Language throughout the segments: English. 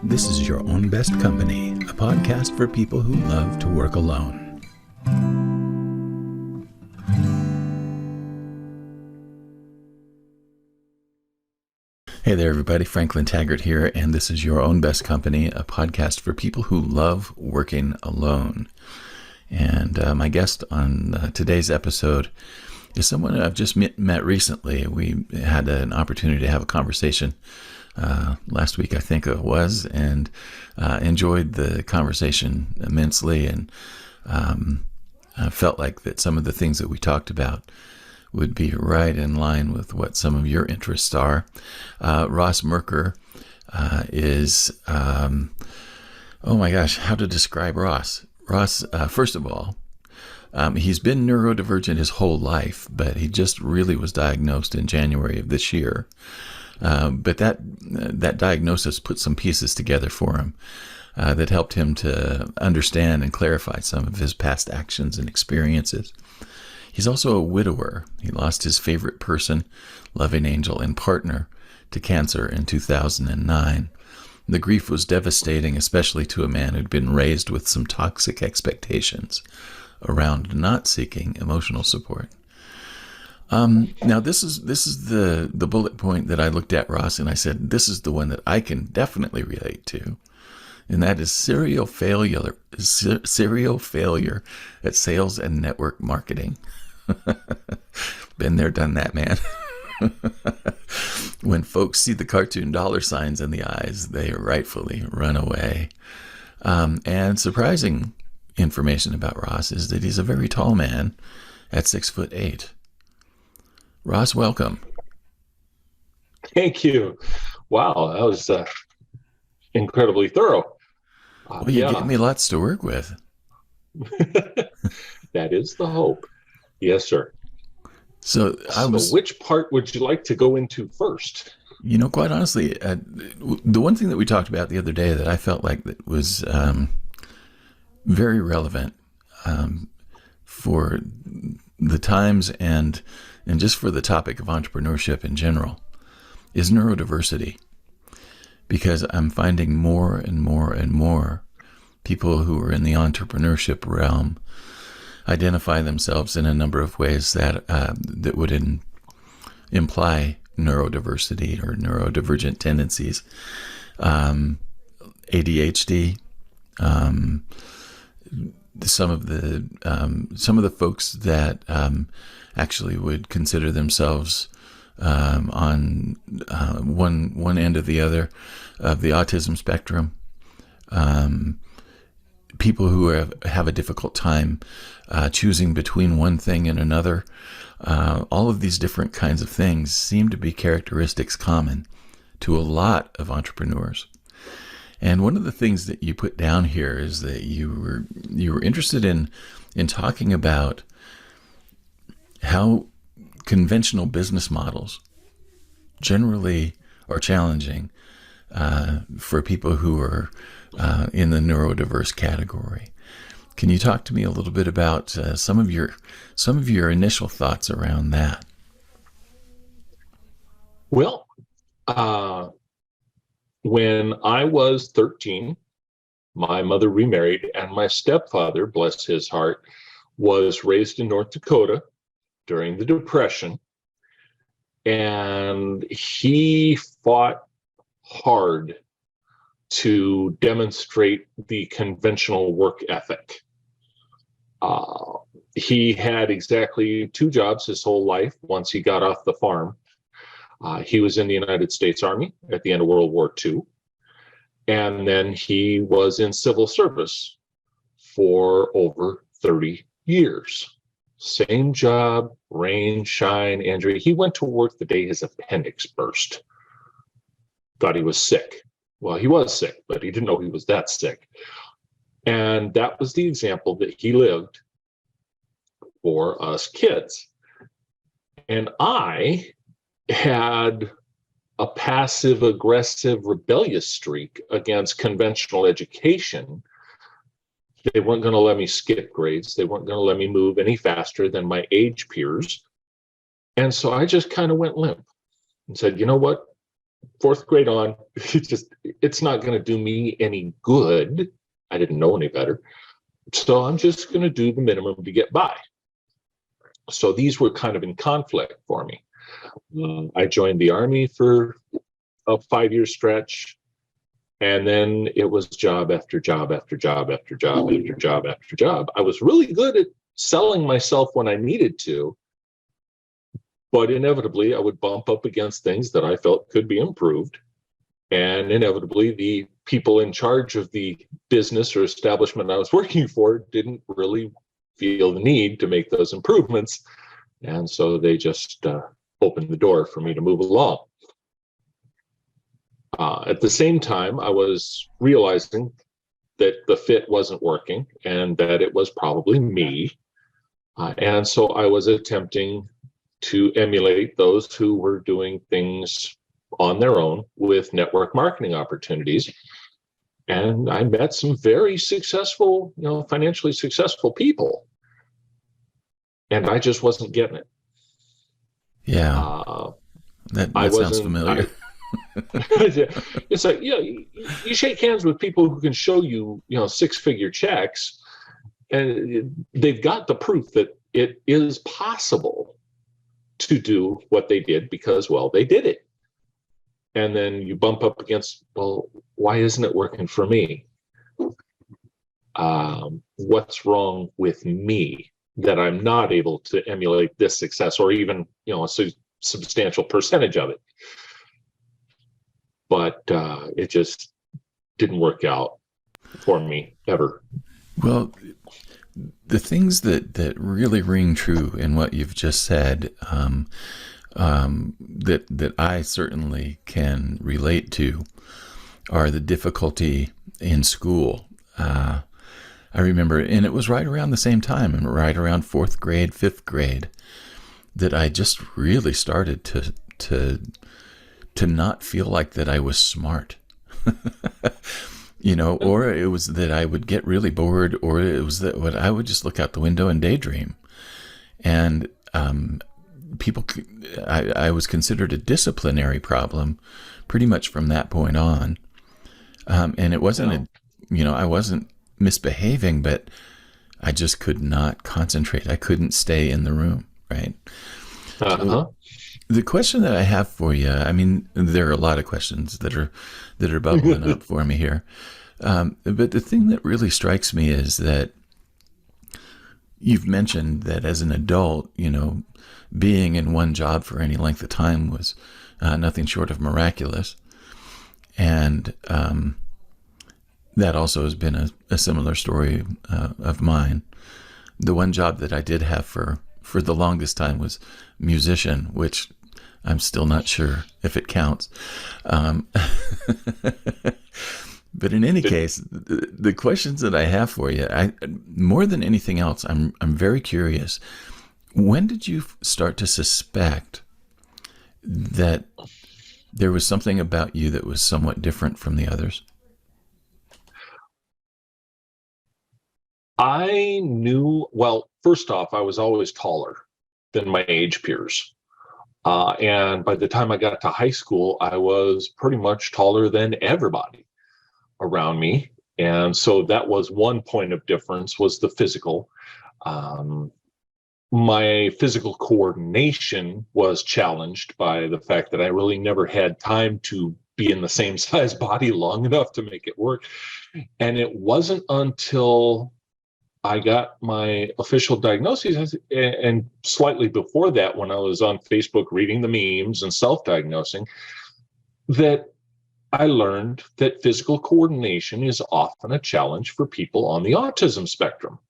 This is Your Own Best Company, a podcast for people who love to work alone. Hey there, everybody. Franklin Taggart here, and this is Your Own Best Company, a podcast for people who love working alone. And my guest on today's episode is someone I've just met recently. We had an opportunity to have a conversation last week, I think it was, and enjoyed the conversation immensely, and I felt like that some of the things that we talked about would be right in line with what some of your interests are. Ross Murker is, oh my gosh, how to describe Ross? Ross, first of all, he's been neurodivergent his whole life, but he just really was diagnosed in January of this year. But that diagnosis put some pieces together for him that helped him to understand and clarify some of his past actions and experiences. He's also a widower. He lost his favorite person, loving angel, and partner to cancer in 2009. The grief was devastating, especially to a man who'd been raised with some toxic expectations around not seeking emotional support. Now this is the bullet point that I looked at, Ross, and I said, this is the one that I can definitely relate to. And that is serial failure at sales and network marketing. Been there, done that, man. When folks see the cartoon dollar signs in the eyes, they rightfully run away. And surprising information about Ross is that he's a very tall man at 6'8". Ross, welcome. Thank you. Wow, that was incredibly thorough. Well, you gave me lots to work with. That is the hope. Yes, sir. So which part would you like to go into first? You know, quite honestly, the one thing that we talked about the other day that I felt like that was very relevant for the times and just for the topic of entrepreneurship in general is neurodiversity. Because I'm finding more and more and more people who are in the entrepreneurship realm identify themselves in a number of ways that would imply neurodiversity or neurodivergent tendencies. ADHD, some of the folks that actually would consider themselves on one end or the other of the Autism Spectrum. People who have a difficult time choosing between one thing and another. All of these different kinds of things seem to be characteristics common to a lot of entrepreneurs. And one of the things that you put down here is that you were interested in talking about how conventional business models generally are challenging for people who are in the neurodiverse category. Can you talk to me a little bit about some of your initial thoughts around that? Well, when I was 13, my mother remarried, and my stepfather, bless his heart, was raised in North Dakota during the Depression, and he fought hard to demonstrate the conventional work ethic. He had exactly 2 jobs his whole life once he got off the farm. He was in the United States Army at the end of World War II, and then he was in civil service for over 30 years. Same job, rain, shine, injury. He went to work the day his appendix burst. Thought he was sick. Well, he was sick, but he didn't know he was that sick. And that was the example that he lived for us kids. And I had a passive-aggressive, rebellious streak against conventional education. They weren't going to let me skip grades. They weren't going to let me move any faster than my age peers. And so I just kind of went limp and said, you know what? fourth grade on, it's not going to do me any good. I didn't know any better. So I'm just going to do the minimum to get by. So these were kind of in conflict for me. I joined the Army for a 5-year stretch. And then it was job after job after job after job after job after job. I was really good at selling myself when I needed to, but inevitably I would bump up against things that I felt could be improved. And inevitably the people in charge of the business or establishment I was working for didn't really feel the need to make those improvements. And so they just opened the door for me to move along. At the same time, I was realizing that the fit wasn't working and that it was probably me. And so I was attempting to emulate those who were doing things on their own with network marketing opportunities. And I met some very successful, financially successful people. And I just wasn't getting it. Yeah. That sounds familiar. It's like, you shake hands with people who can show you, 6-figure checks, and they've got the proof that it is possible to do what they did because, well, they did it. And then you bump up against, well, why isn't it working for me? What's wrong with me that I'm not able to emulate this success or even, a substantial percentage of it? But it just didn't work out for me ever. Well, the things that really ring true in what you've just said, that I certainly can relate to, are the difficulty in school. I remember, and it was right around the same time, and right around 4th grade, 5th grade, that I just really started to not feel like that I was smart, or it was that I would get really bored, or it was that I would just look out the window and daydream. And I was considered a disciplinary problem pretty much from that point on. And it wasn't, I wasn't misbehaving, but I just could not concentrate. I couldn't stay in the room, right? So, the question that I have for you, I mean, there are a lot of questions that are bubbling up for me here. But the thing that really strikes me is that you've mentioned that as an adult, being in one job for any length of time was nothing short of miraculous. And that also has been a similar story of mine. The one job that I did have for the longest time was musician, which I'm still not sure if it counts. But in any case, the questions that I have for you, more than anything else, I'm very curious. When did you start to suspect that there was something about you that was somewhat different from the others? I knew, well, first off, I was always taller than my age peers. And by the time I got to high school, I was pretty much taller than everybody around me. And so that was one point of difference, was the physical. My physical coordination was challenged by the fact that I really never had time to be in the same size body long enough to make it work. And it wasn't until I got my official diagnosis, and slightly before that, when I was on Facebook reading the memes and self-diagnosing, that I learned that physical coordination is often a challenge for people on the autism spectrum.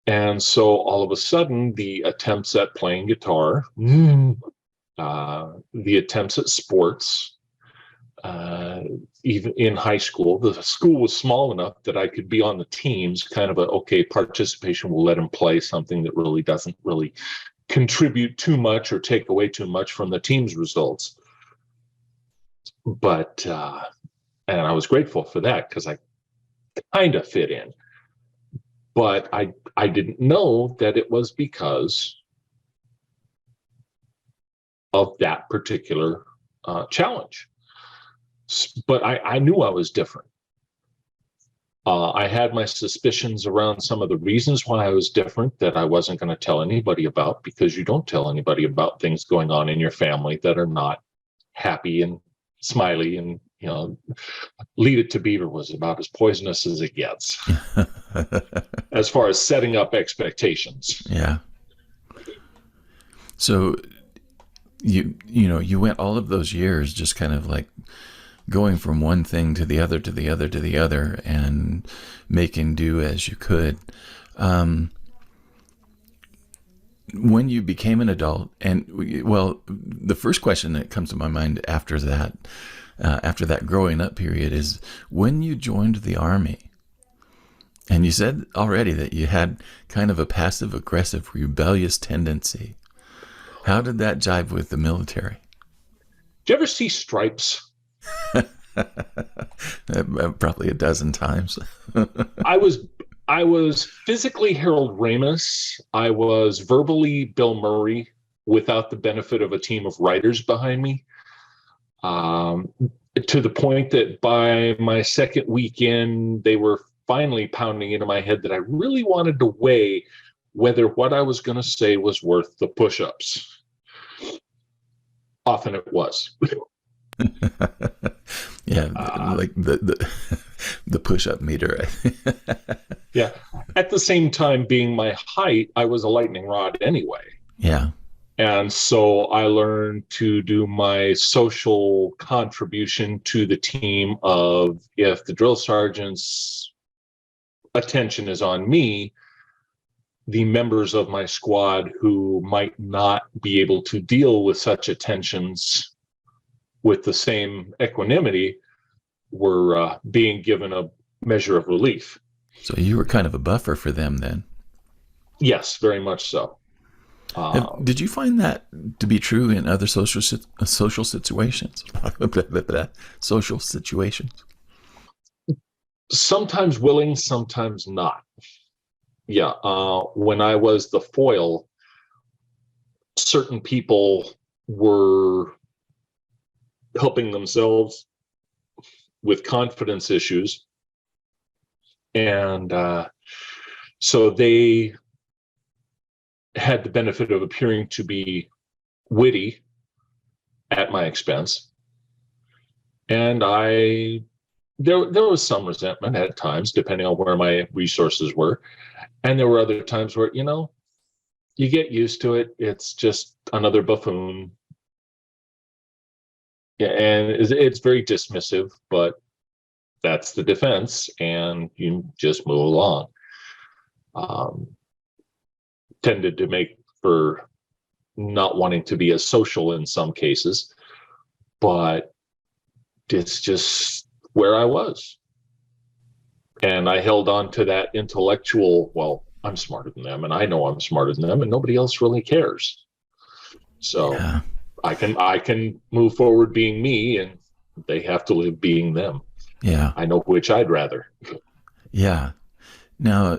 And so all of a sudden, the attempts at playing guitar, the attempts at sports, even in high school, the school was small enough that I could be on the teams, kind of participation will let him play something that really doesn't really contribute too much or take away too much from the team's results. But, and I was grateful for that because I kind of fit in. But I didn't know that it was because of that particular challenge. But I knew I was different. I had my suspicions around some of the reasons why I was different that I wasn't going to tell anybody about, because you don't tell anybody about things going on in your family that are not happy and smiley. And, Lead It to Beaver was about as poisonous as it gets as far as setting up expectations. Yeah. So you went all of those years just kind of like going from one thing to the other, to the other, to the other, and making do as you could. When you became an adult, and the first question that comes to my mind after that growing up period is when you joined the Army. And you said already that you had kind of a passive aggressive rebellious tendency. How did that jive with the military? Did you ever see Stripes? Probably a dozen times. I was physically Harold Ramis. I was verbally Bill Murray without the benefit of a team of writers behind me. To the point that by my second weekend, they were finally pounding into my head that I really wanted to weigh whether what I was going to say was worth the push-ups. Often it was. Yeah, like the push-up meter. Yeah. At the same time, being my height, I was a lightning rod anyway. Yeah. And so I learned to do my social contribution to the team of, if the drill sergeant's attention is on me, the members of my squad who might not be able to deal with such attentions with the same equanimity were being given a measure of relief. So you were kind of a buffer for them then? Yes, very much so. Did you find that to be true in other social situations? Social situations? Sometimes willing, sometimes not. Yeah, when I was the foil, certain people were helping themselves with confidence issues. And so they had the benefit of appearing to be witty at my expense. And there was some resentment at times, depending on where my resources were. And there were other times where, you get used to it. It's just another buffoon. Yeah, and it's very dismissive, but that's the defense, and you just move along. Tended to make for not wanting to be as social in some cases, but it's just where I was. And I held on to that intellectual, well, I'm smarter than them, and I know I'm smarter than them, and nobody else really cares. So yeah. I can move forward being me, and they have to live being them. Yeah. I know which I'd rather. Yeah. Now,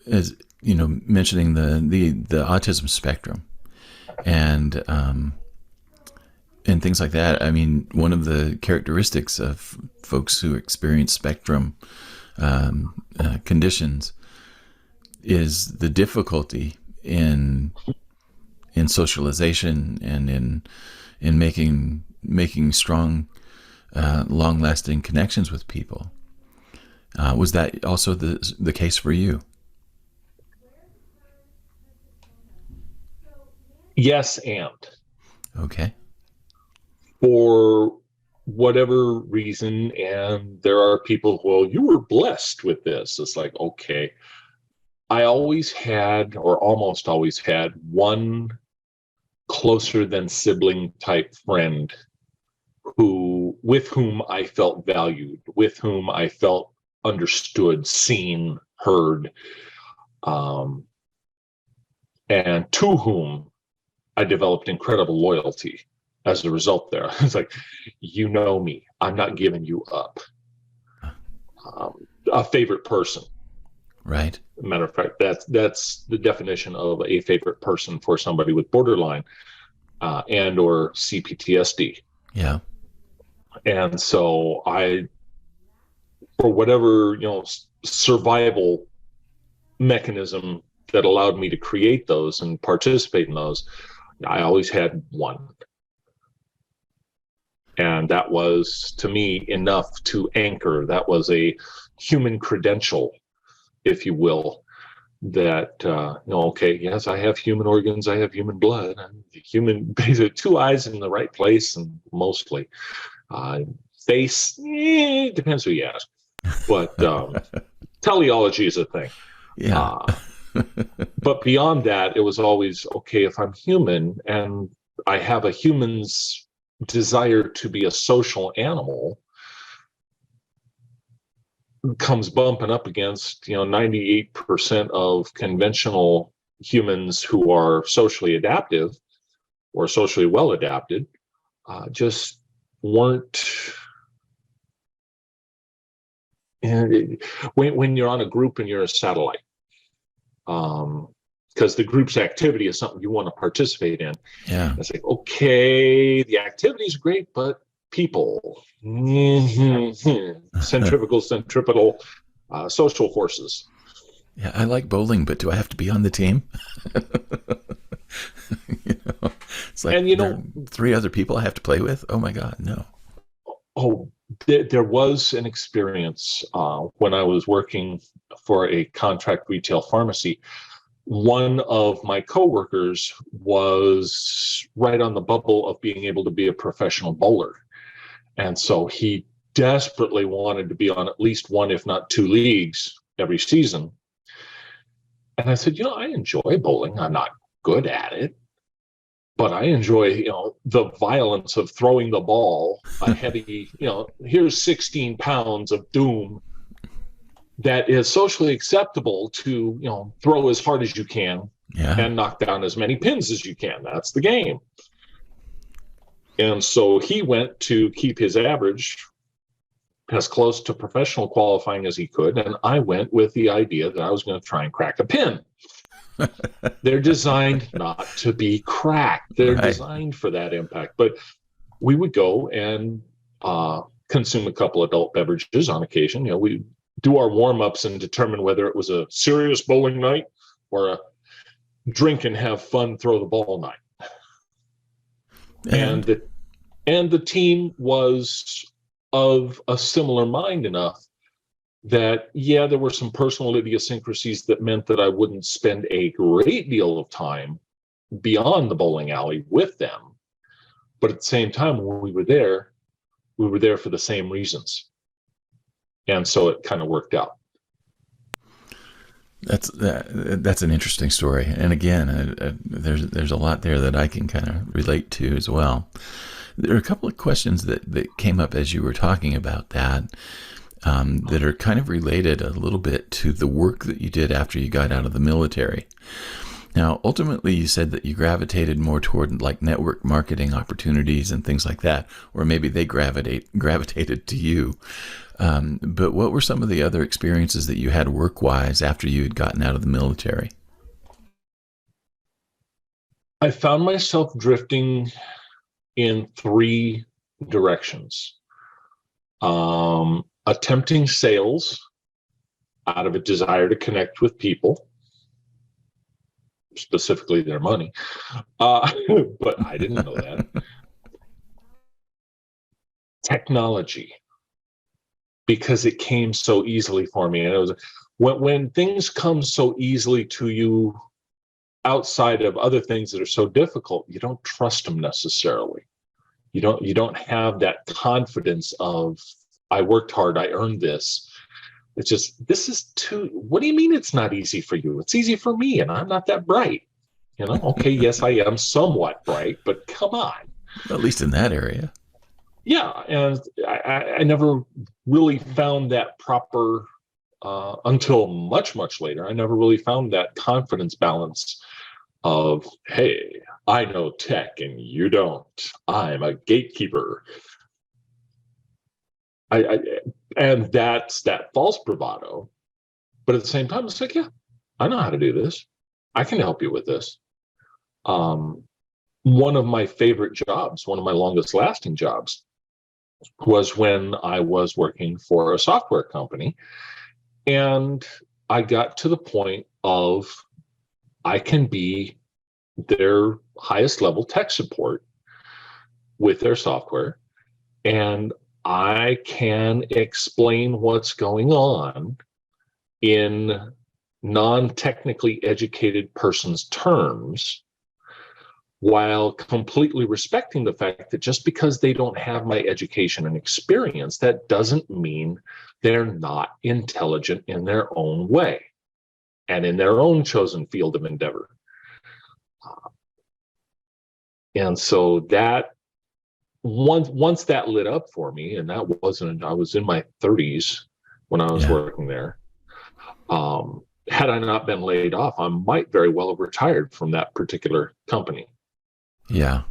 as mentioning the autism spectrum and things like that. I mean, one of the characteristics of folks who experience spectrum conditions is the difficulty in socialization and in making strong, long-lasting connections with people. Was that also the case for you? Yes, and. Okay. For whatever reason, and there are people, well, you were blessed with this. It's like, okay. I always had, or almost always had, one closer than sibling type friend with whom I felt valued, with whom I felt understood, seen, heard, and to whom I developed incredible loyalty as a result there. It's like, me, I'm not giving you up. A favorite person. Right. Matter of fact, that's the definition of a favorite person for somebody with borderline and or CPTSD. Yeah. And so for whatever, survival mechanism that allowed me to create those and participate in those, I always had one. And that was, to me, enough to anchor. That was a human credential, if you will, that, okay, yes, I have human organs, I have human blood, and human, basically 2 eyes in the right place, and mostly. Face, depends who you ask. But teleology is a thing. Yeah. But beyond that, it was always, okay, if I'm human and I have a human's desire to be a social animal, comes bumping up against 98% of conventional humans who are socially adaptive or socially well adapted, just weren't. And when you're on a group and you're a satellite, because the group's activity is something you want to participate in. Yeah. It's like, okay, the activity is great, but people, centripetal, social forces. Yeah, I like bowling, but do I have to be on the team? It's like And there are 3 other people I have to play with. Oh my God, no. Oh, there was an experience when I was working for a contract retail pharmacy. One of my coworkers was right on the bubble of being able to be a professional bowler. And so he desperately wanted to be on at least 1, if not 2 leagues every season. And I said, I enjoy bowling. I'm not good at it, but I enjoy, the violence of throwing the ball, a heavy, here's 16 pounds of doom that is socially acceptable to, throw as hard as you can and knock down as many pins as you can. That's the game. And so he went to keep his average as close to professional qualifying as he could. And I went with the idea that I was going to try and crack a pin. They're designed not to be cracked. They're designed for that impact. But we would go and consume a couple adult beverages on occasion. We do our warm-ups and determine whether it was a serious bowling night or a drink and have fun, throw the ball night. And the team was of a similar mind enough that, there were some personal idiosyncrasies that meant that I wouldn't spend a great deal of time beyond the bowling alley with them. But at the same time, when we were there for the same reasons. And so it kind of worked out. That's an interesting story. And again, there's a lot there that I can kind of relate to as well. There are a couple of questions that came up as you were talking about that are kind of related a little bit to the work that you did after you got out of the military. Now, ultimately, you said that you gravitated more toward like network marketing opportunities and things like that, or maybe they gravitated to you. But what were some of the other experiences that you had work-wise after you had gotten out of the military? I found myself drifting in 3 directions. Attempting sales out of a desire to connect with people, specifically their money. But I didn't know that. Technology, because it came so easily for me. And it was when things come so easily to you outside of other things that are so difficult, you don't trust them necessarily. You don't have that confidence of, I worked hard, I earned this. It's just, this is what do you mean it's not easy for you? It's easy for me, and I'm not that bright. Okay, yes, I am somewhat bright, but come on. At least in that area. Yeah, and I never really found that proper, until much, much later, I never really found that confidence balance of, hey, I know tech and you don't. I'm a gatekeeper. And that's that false bravado. But at the same time, it's like, yeah, I know how to do this. I can help you with this. one of my favorite jobs, one of my longest lasting jobs, was when I was working for a software company. And I got to the point of I can be their highest level tech support with their software, and I can explain what's going on in non-technically educated person's terms, while completely respecting the fact that just because they don't have my education and experience, that doesn't mean they're not intelligent in their own way and in their own chosen field of endeavor. And so that once that lit up for me, and that wasn't, I was in my 30s when I was working there. Had I not been laid off, I might very well have retired from that particular company. Yeah.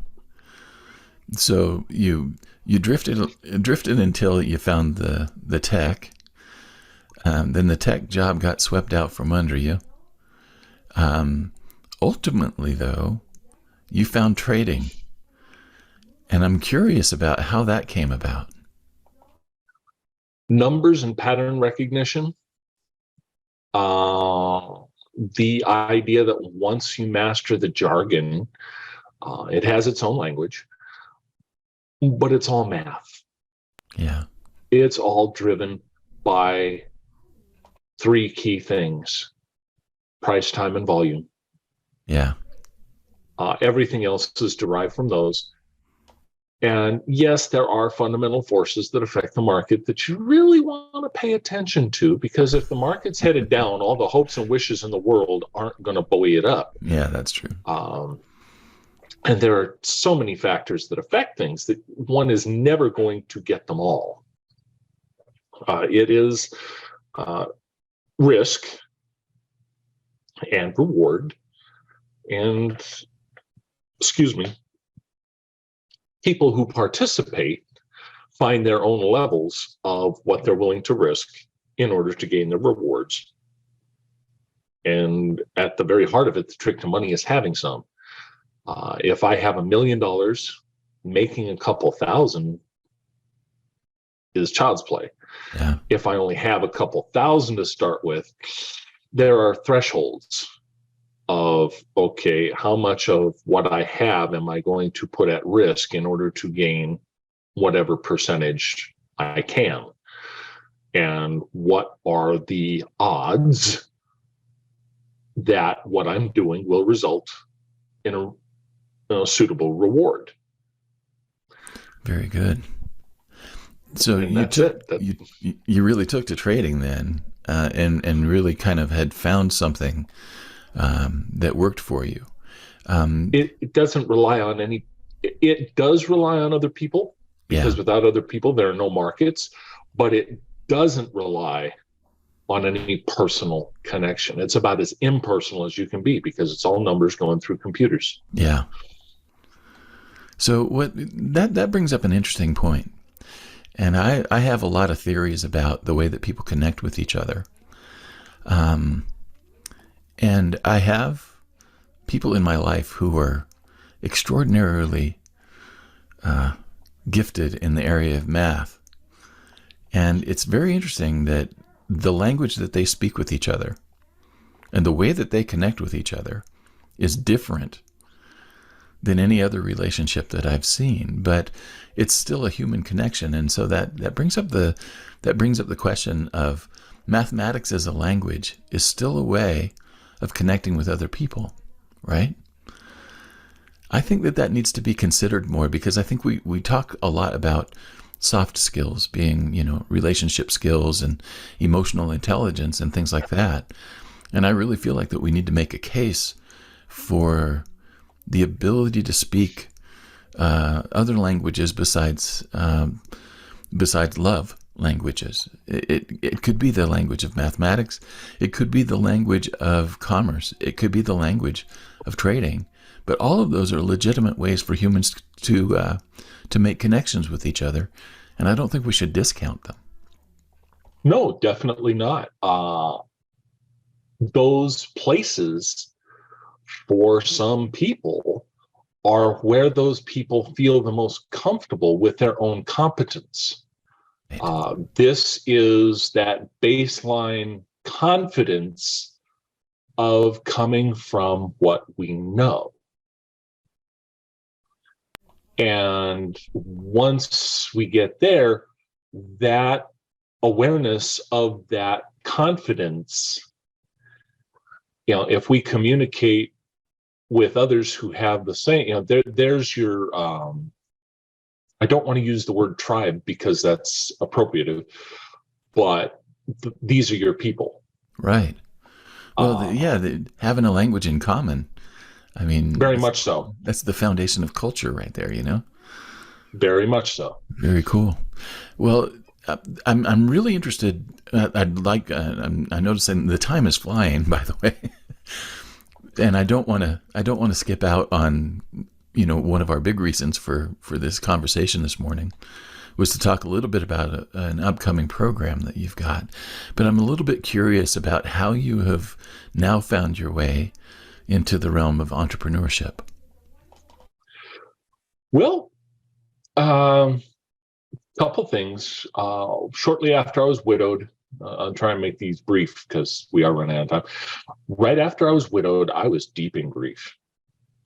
So you drifted until you found the tech. Then the tech job got swept out from under you. Ultimately, though, you found trading. And I'm curious about how that came about. Numbers and pattern recognition. The idea that once you master the jargon, it has its own language, but it's all math. Yeah. It's all driven by three key things: price, time, and volume. Yeah. Everything else is derived from those. And yes, there are fundamental forces that affect the market that you really want to pay attention to, because if the market's headed down, all the hopes and wishes in the world aren't going to buoy it up. Yeah, that's true. And there are so many factors that affect things that one is never going to get them all. It is risk and reward and, people who participate find their own levels of what they're willing to risk in order to gain their rewards. And at the very heart of it, the trick to money is having some. If I have $1 million, making a couple thousand is child's play. Yeah. If I only have a couple thousand to start with, there are thresholds of, okay, how much of what I have am I going to put at risk in order to gain whatever percentage I can? And what are the odds that what I'm doing will result in a suitable reward? Very good. So you really took to trading then, and really kind of had found something that worked for you. It doesn't rely on any. It does rely on other people, because without other people, there are no markets. But it doesn't rely on any personal connection. It's about as impersonal as you can be, because it's all numbers going through computers. Yeah. So that brings up an interesting point. And I have a lot of theories about the way that people connect with each other. And I have people in my life who are extraordinarily gifted in the area of math. And it's very interesting that the language that they speak with each other and the way that they connect with each other is different than any other relationship that I've seen, but it's still a human connection. And so that brings up the question of mathematics as a language is still a way of connecting with other people, right? I think that needs to be considered more, because I think we talk a lot about soft skills being, relationship skills and emotional intelligence and things like that. And I really feel like that we need to make a case for the ability to speak other languages besides love languages. It could be the language of mathematics. It could be the language of commerce. It could be the language of trading. But all of those are legitimate ways for humans to make connections with each other, and I don't think we should discount them. No, definitely not. Those places, for some people, are where those people feel the most comfortable with their own competence. This is that baseline confidence of coming from what we know. And once we get there, that awareness of that confidence, if we communicate with others who have the same, there's your, I don't want to use the word tribe because that's appropriative, but these are your people. Right. Well, having a language in common. I mean, very much so. That's the foundation of culture right there, Very much so. Very cool. Well, I'm really interested. I'm noticing the time is flying, by the way, and I don't want to skip out on one of our big reasons for this conversation this morning was to talk a little bit about an upcoming program that you've got. But I'm a little bit curious about how you have now found your way into the realm of entrepreneurship. Well, couple things. Shortly after I was widowed, I'll try and make these brief because we are running out of time. Right after I was widowed, I was deep in grief.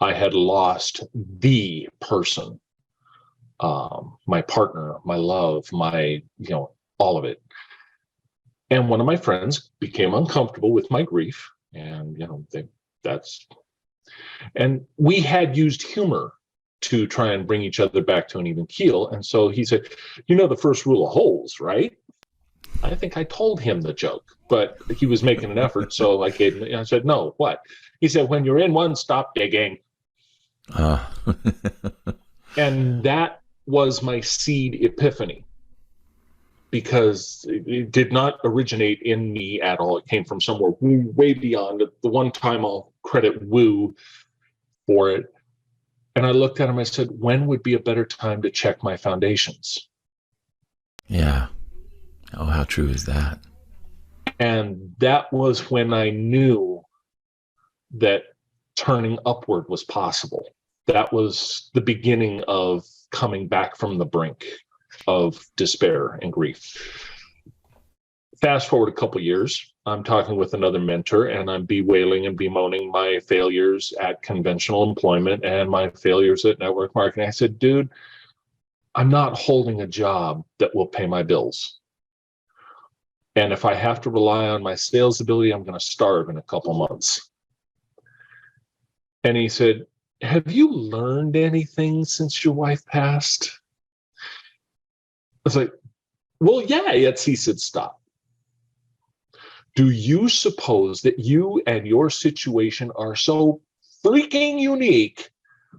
I had lost the person, my partner, my love, my, all of it. And one of my friends became uncomfortable with my grief, and and we had used humor to try and bring each other back to an even keel. And so he said, the first rule of holes, right? I think I told him the joke, but he was making an effort. So I said, no, what? He said, when you're in one, stop digging. And that was my seed epiphany, because it did not originate in me at all. It came from somewhere way beyond. The one time I'll credit Woo for it. And I looked at him, I said, when would be a better time to check my foundations? Yeah. Oh, how true is that? And that was when I knew that turning upward was possible. That was the beginning of coming back from the brink of despair and grief. Fast forward a couple years, I'm talking with another mentor, and I'm bewailing and bemoaning my failures at conventional employment and my failures at network marketing. I said, dude, I'm not holding a job that will pay my bills. And if I have to rely on my sales ability, I'm going to starve in a couple months. And he said, have you learned anything since your wife passed? I was like, well, yeah. He said, stop. Do you suppose that you and your situation are so freaking unique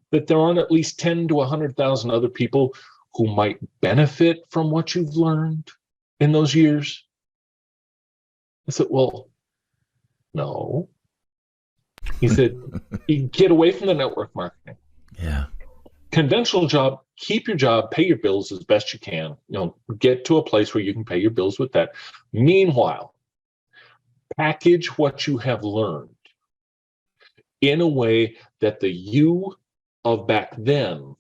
that there aren't at least 10 to 100,000 other people who might benefit from what you've learned in those years? I said, well, no. He said, get away from the network marketing. Yeah. Conventional job, keep your job, pay your bills as best you can. Get to a place where you can pay your bills with that. Meanwhile, package what you have learned in a way that the you of back then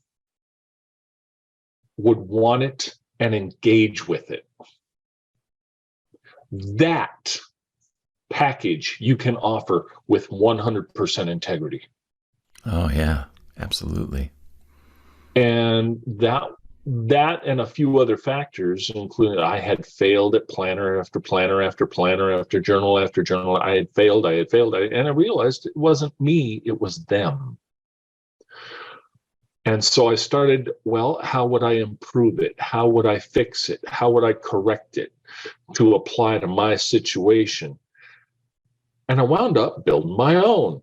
would want it and engage with it. That package you can offer with 100% integrity. Oh, yeah, absolutely. And that and a few other factors, including I had failed at planner after planner after planner after journal after journal. I had failed, and I realized it wasn't me, it was them. And so I started, well, how would I improve it? How would I fix it? How would I correct it to apply to my situation? And I wound up building my own.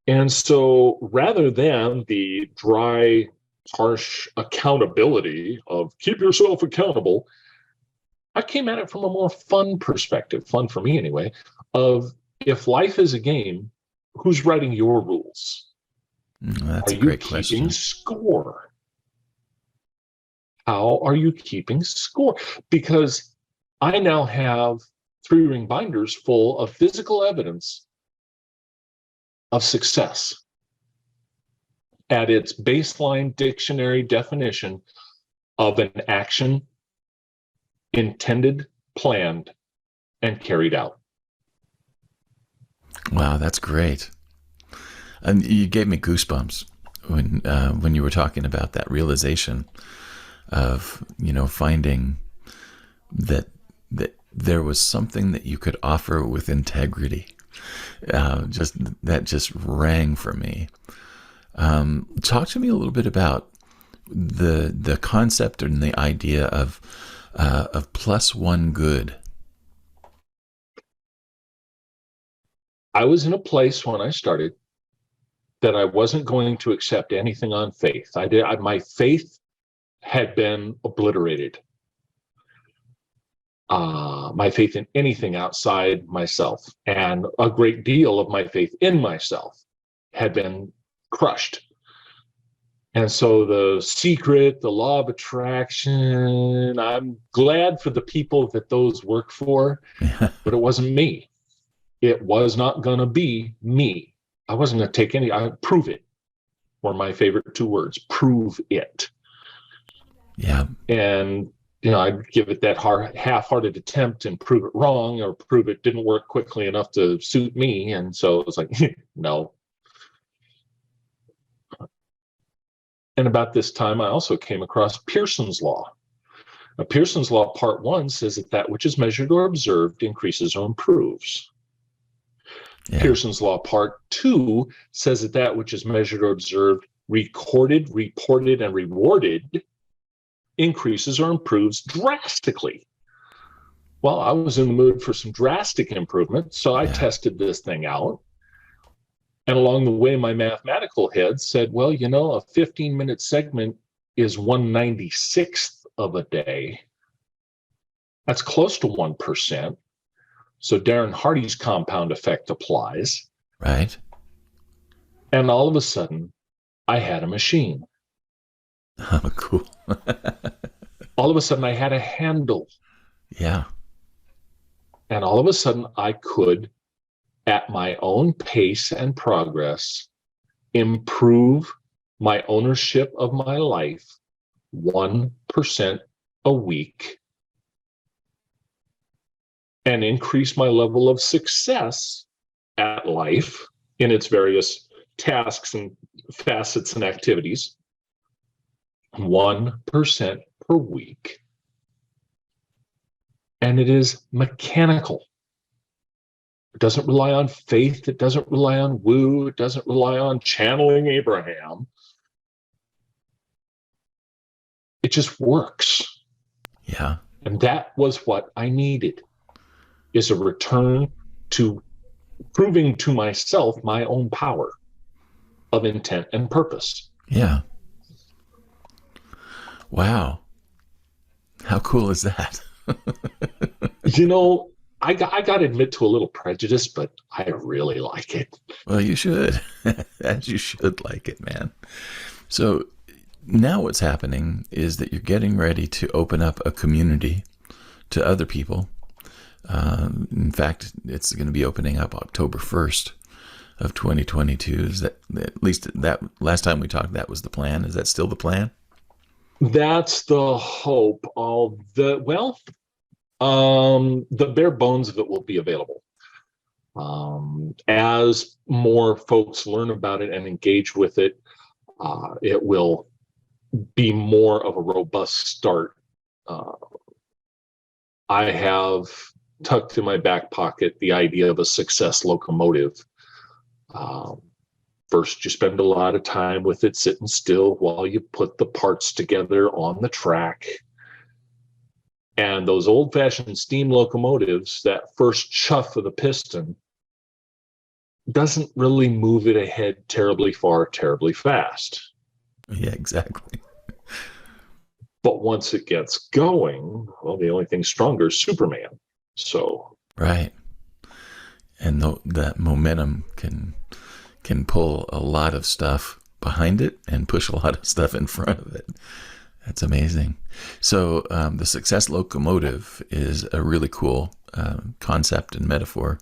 And so rather than the dry, harsh accountability of keep yourself accountable, I came at it from a more fun perspective, fun for me anyway, of if life is a game, who's writing your rules? That's a great question. Are you keeping score? How are you keeping score? Because I now have 3-ring binders full of physical evidence of success at its baseline dictionary definition of an action intended, planned, and carried out. Wow, that's great. And you gave me goosebumps when you were talking about that realization of, finding that there was something that you could offer with integrity. That just rang for me. Talk to me a little bit about the concept and the idea of plus one good. I was in a place when I started that I wasn't going to accept anything on faith. My faith had been obliterated. My faith in anything outside myself, and a great deal of my faith in myself had been crushed. And so the secret, the law of attraction, I'm glad for the people that those work for, but it wasn't me. It was not going to be me. I wasn't going to take prove it were my favorite two words, prove it. Yeah. And, I'd give it that half-hearted attempt and prove it wrong, or prove it didn't work quickly enough to suit me. And so it was like, no. And about this time, I also came across Pearson's Law. Now, Pearson's Law, Part 1, says that which is measured or observed increases or improves. Yeah. Pearson's Law, Part 2, says that which is measured or observed, recorded, reported, and rewarded increases or improves drastically. Well, I was in the mood for some drastic improvement, so I tested this thing out. And along the way, my mathematical head said, well, a 15-minute segment is 1/96th of a day. That's close to 1%. So Darren Hardy's compound effect applies. Right. And all of a sudden, I had a machine. Oh, cool. All of a sudden, I had a handle. Yeah. And all of a sudden, I could, at my own pace and progress, improve my ownership of my life 1% a week, and increase my level of success at life in its various tasks and facets and activities 1% per week. And it is mechanical. It doesn't rely on faith. It doesn't rely on woo. It doesn't rely on channeling Abraham. It just works. Yeah. And that was what I needed, is a return to proving to myself my own power of intent and purpose. Yeah. Wow. How cool is that? I got to admit to a little prejudice, but I really like it. Well, you should. As you should like it, man. So now what's happening is that you're getting ready to open up a community to other people. In fact, it's going to be opening up October 1st of 2022. Is that, at least that last time we talked, that was the plan. Is that still the plan? That's the hope. The bare bones of it will be available. As more folks learn about it and engage with it, it will be more of a robust start. I have tucked in my back pocket the idea of a success locomotive. First, you spend a lot of time with it sitting still while you put the parts together on the track. And those old-fashioned steam locomotives, that first chuff of the piston doesn't really move it ahead terribly far, terribly fast. Yeah, exactly. But once it gets going, well, the only thing stronger is Superman. So right. And that momentum can pull a lot of stuff behind it and push a lot of stuff in front of it. That's amazing. So the success locomotive is a really cool concept and metaphor.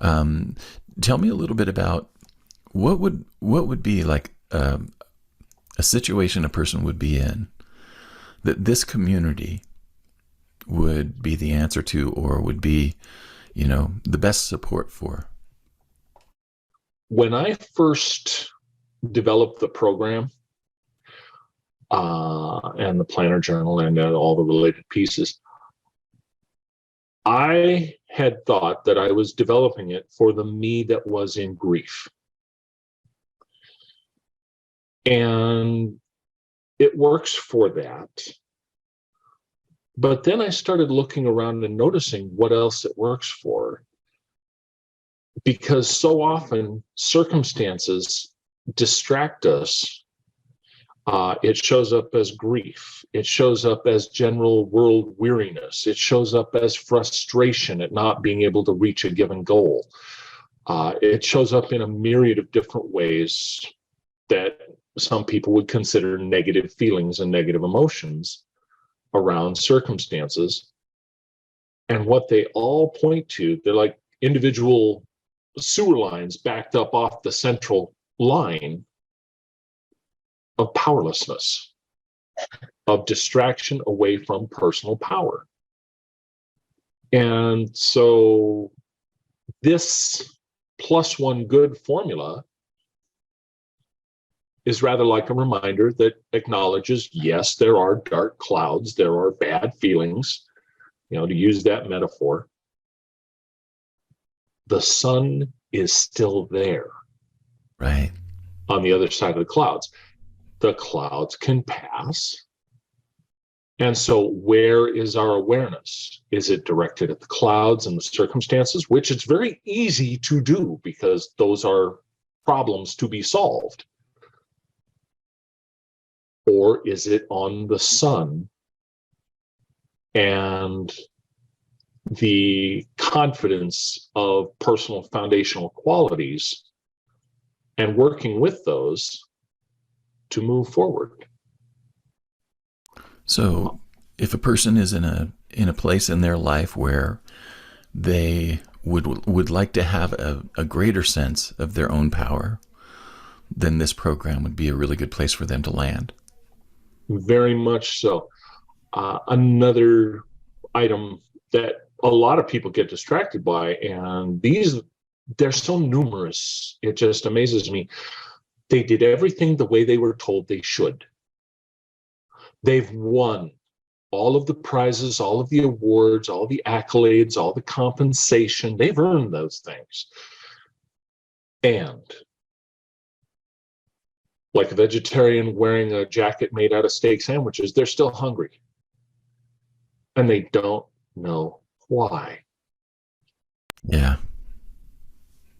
Tell me a little bit about what would be like a situation a person would be in that this community would be the answer to, or would be, the best support for? When I first developed the program and the planner journal and all the related pieces, I had thought that I was developing it for the me that was in grief. And it works for that. But then I started looking around and noticing what else it works for. Because so often circumstances distract us. It shows up as grief. It shows up as general world weariness. It shows up as frustration at not being able to reach a given goal. It shows up in a myriad of different ways that some people would consider negative feelings and negative emotions around circumstances. And what they all point to, they're like individual sewer lines backed up off the central line of powerlessness, of distraction away from personal power. And so this +1 good formula is rather like a reminder that acknowledges, yes, there are dark clouds, there are bad feelings, to use that metaphor. The sun is still there. Right. On the other side of the clouds. The clouds can pass. And so where is our awareness? Is it directed at the clouds and the circumstances, which it's very easy to do because those are problems to be solved? Or is it on the sun and the confidence of personal foundational qualities and working with those to move forward? So if a person is in a place in their life where they would like to have a greater sense of their own power, then this program would be a really good place for them to land. Very much so. Another item that a lot of people get distracted by, and they're so numerous, it just amazes me. They did everything the way they were told they should. They've won all of the prizes, all of the awards, all the accolades, all the compensation. They've earned those things. And like a vegetarian wearing a jacket made out of steak sandwiches, they're still hungry. And they don't know why. Yeah.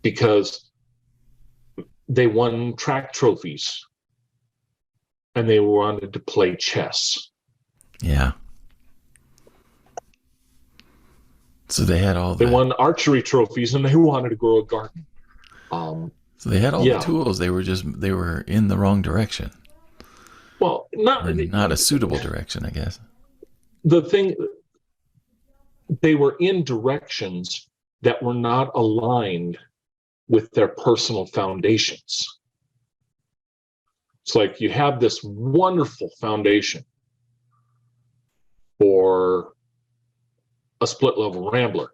Because they won track trophies and they wanted to play chess. Yeah. So they had all They won archery trophies and they wanted to grow a garden. So they had all the tools. They were in the wrong direction. Well, not a suitable direction, I guess. The thing, they were in directions that were not aligned with their personal foundations. It's like you have this wonderful foundation for a split level rambler,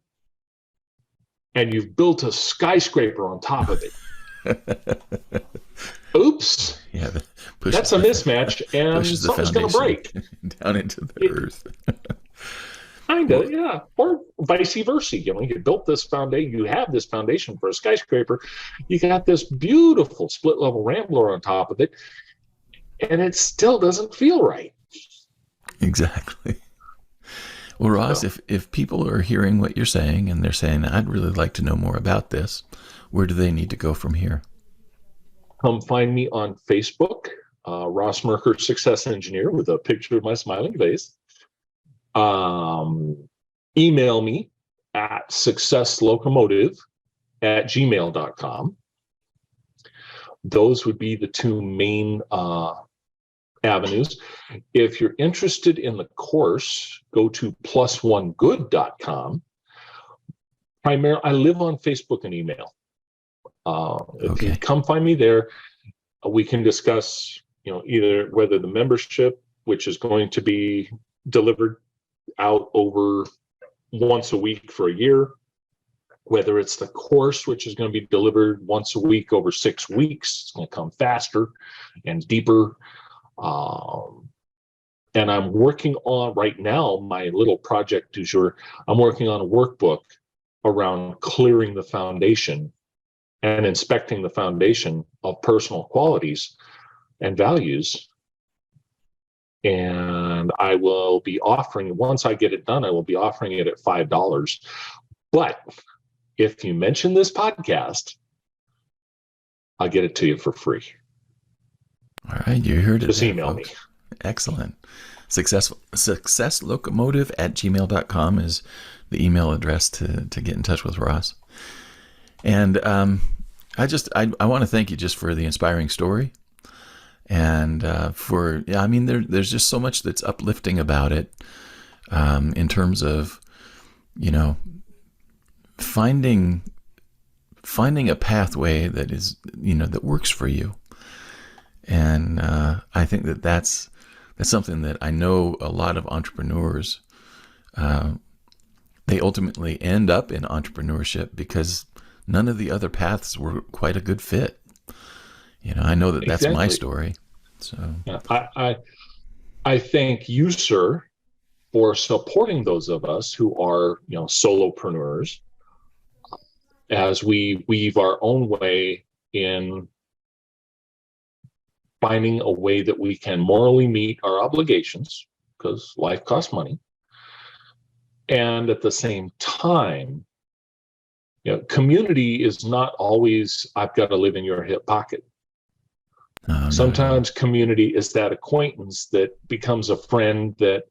and you've built a skyscraper on top of it. Oops. Yeah, that's a mismatch, and something's going to break down into the earth. Kind of, yeah. Or vice versa. You built this foundation, you have this foundation for a skyscraper, you got this beautiful split level rambler on top of it, and it still doesn't feel right. Exactly. Well, Ross, if people are hearing what you're saying and they're saying, I'd really like to know more about this, where do they need to go from here? Come find me on Facebook, Ross Murker, Success Engineer, with a picture of my smiling face. Email me at successlocomotive@gmail.com. Those would be the two main avenues. If you're interested in the course, go to +1good.com. Primarily, I live on Facebook and email. If you Okay. come find me there, we can discuss, either whether the membership, which is going to be delivered out over once a week for a year, whether it's the course, which is going to be delivered once a week over 6 weeks. It's going to come faster and deeper. And I'm working on right now, my little project du jour, I'm working on a workbook around clearing the foundation and inspecting the foundation of personal qualities and values. And I will be offering, once I get it done, I will be offering it at $5. But if you mention this podcast, I'll get it to you for free. All right. You heard it. Just there, email folks. me. Excellent. Successlocomotive@gmail.com is the email address to get in touch with Ross. And I want to thank you just for the inspiring story. And there's just so much that's uplifting about it, in terms of, finding a pathway that is, that works for you. And I think that's something that I know a lot of entrepreneurs, they ultimately end up in entrepreneurship because none of the other paths were quite a good fit. I know that that's my story. So yeah, I thank you, sir, for supporting those of us who are, solopreneurs, as we weave our own way in finding a way that we can morally meet our obligations, because life costs money. And at the same time, community is not always, I've got to live in your hip pocket. Sometimes community is that acquaintance that becomes a friend, that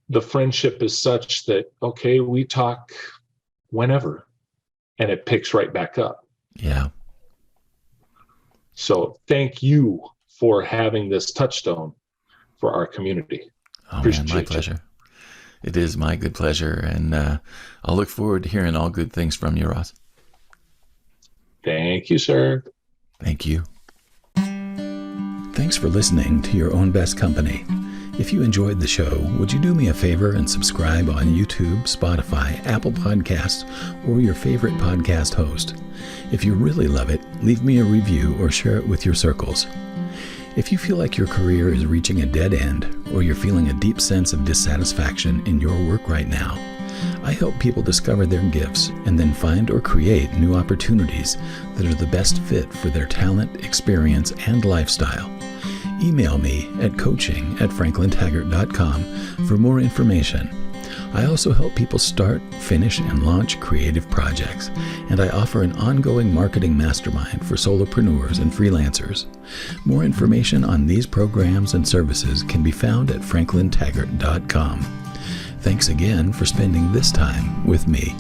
the friendship is such that, okay, we talk whenever, and it picks right back up. Yeah. So thank you for having this touchstone for our community. Oh, man, my pleasure. It is my good pleasure. And I'll look forward to hearing all good things from you, Ross. Thank you, sir. Thank you. Thanks for listening to Your Own Best Company. If you enjoyed the show, would you do me a favor and subscribe on YouTube, Spotify, Apple Podcasts, or your favorite podcast host? If you really love it, leave me a review or share it with your circles. If you feel like your career is reaching a dead end, or you're feeling a deep sense of dissatisfaction in your work right now, I help people discover their gifts and then find or create new opportunities that are the best fit for their talent, experience, and lifestyle. Email me at coaching@franklintaggart.com for more information. I also help people start, finish, and launch creative projects, and I offer an ongoing marketing mastermind for solopreneurs and freelancers. More information on these programs and services can be found at franklintaggart.com. Thanks again for spending this time with me.